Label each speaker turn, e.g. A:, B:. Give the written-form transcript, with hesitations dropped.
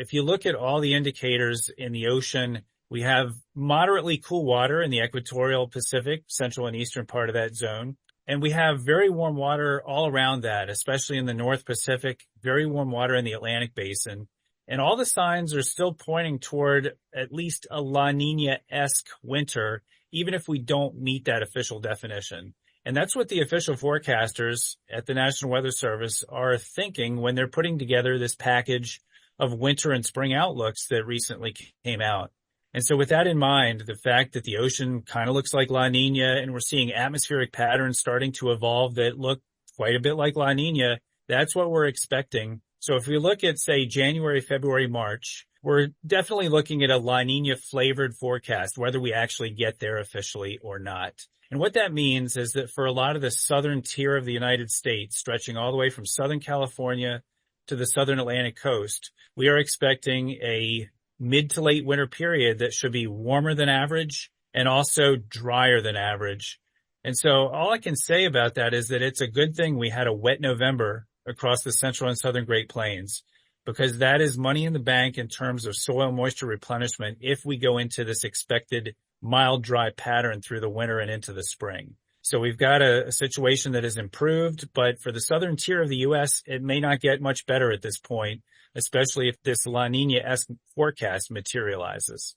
A: if you look at all the indicators in the ocean, we have moderately cool water in the equatorial Pacific, central and eastern part of that zone. And we have very warm water all around that, especially in the North Pacific, very warm water in the Atlantic basin. And all the signs are still pointing toward at least a La Nina-esque winter, even if we don't meet that official definition. And that's what the official forecasters at the National Weather Service are thinking when they're putting together this package of winter and spring outlooks that recently came out. And so with that in mind, the fact that the ocean kind of looks like La Nina and we're seeing atmospheric patterns starting to evolve that look quite a bit like La Nina, that's what we're expecting. So if we look at, say, January, February, March, we're definitely looking at a La Nina flavored forecast, whether we actually get there officially or not. And what that means is that for a lot of the southern tier of the United States, stretching all the way from Southern California to the southern Atlantic coast, we are expecting a mid to late winter period that should be warmer than average and also drier than average. And so all I can say about that is that it's a good thing we had a wet November across the central and southern Great Plains, because that is money in the bank in terms of soil moisture replenishment if we go into this expected mild, dry pattern through the winter and into the spring. So we've got a situation that has improved, but for the southern tier of the U.S., it may not get much better at this point, especially if this La Nina-esque forecast materializes.